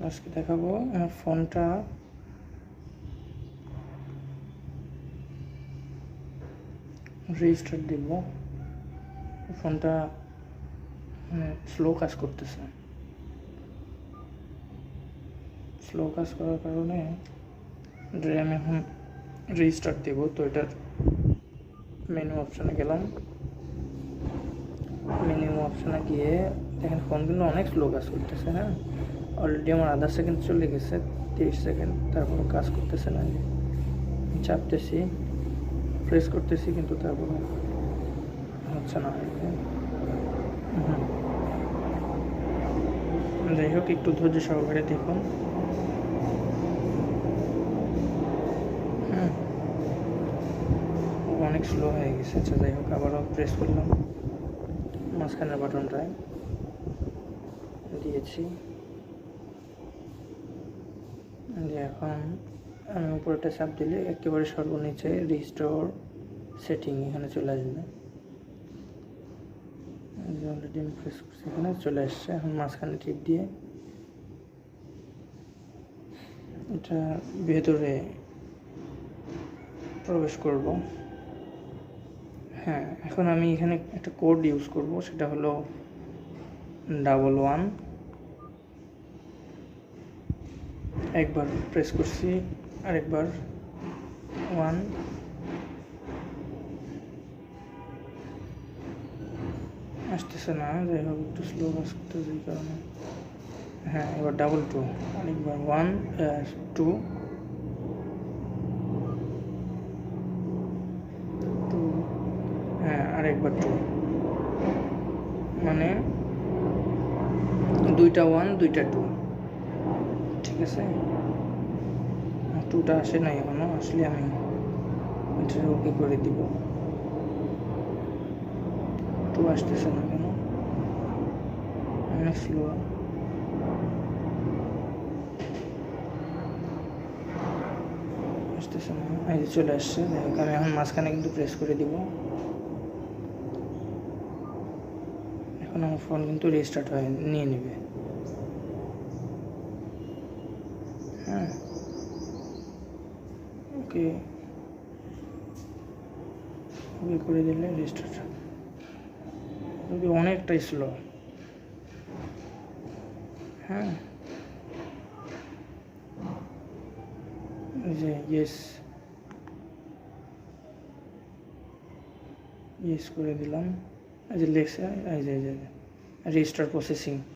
আজকে দেখাবো আমার ফোনটা রেজিস্টার দিব। ফোনটা স্লো কাজ করতেছে। স্লো কাজ করার কারণে আমি এখন রেজিস্টার দেব। তো এটার মেনু অপশানে গেলাম। মেনু অপশানে গিয়ে দেখেন ফোন কিন্তু অনেক স্লো কাজ করতেছে। হ্যাঁ, অলরেডি আমার আধা সেকেন্ড চলে গেছে, 30 সেকেন্ড, তারপরে কাজ করতেছে না। চাপতেছি, প্রেস করতেছি, কিন্তু তারপরে হচ্ছে না। যাই হোক, একটু ধৈর্য সহকারে দেখুন। অনেক স্লো হয়ে গেছে। আচ্ছা, যাই হোক, আবারও প্রেস করলাম, মাঝখানের বাটনটায় দিয়েছি। এখন আমি উপরেটা চাপ দিলে একেবারে সর্বনিচে রিস্টোর সেটিং এখানে চলে আসবে। অলরেডি আমি প্রেস করছি, এখানে চলে আসছে। এখন মাঝখানে টিপ দিয়ে এটা ভেতরে প্রবেশ করব। হ্যাঁ, এখন আমি এখানে একটা কোড ইউজ করব, সেটা হলো 11। একবার প্রেস করছি, আরেকবার 1, আসতেছে না। যাই হোক, একটু স্লো কাজ করতেছে এই কারণে। হ্যাঁ, এবার 2, আরেকবার 1, 2, হ্যাঁ, আরেকবার 2, মানে 2টা 1, 2টা 2। ঠিক আছে, 2টা আসে নাই এখনো, আসলে আমি এটা ওকে করে দিব। 2 আসতেছে না কেন? অনেক স্লো। আসতেছে না, এই যে চলে আসছে। আমি এখন মাঝখানে কিন্তু প্রেস করে দিব। এখন আমার ফোন কিন্তু রিস্টার্ট হয়ে নিয়ে নেবে। হ্যাঁ, ওকে ওকে করে দিলে রিস্টার্ট হবে। অনেকটাই স্লো। হ্যাঁ, যে ইয়েস করে দিলাম। এই যে লেখছে, এই যে রেজিস্টার প্রসেসিং।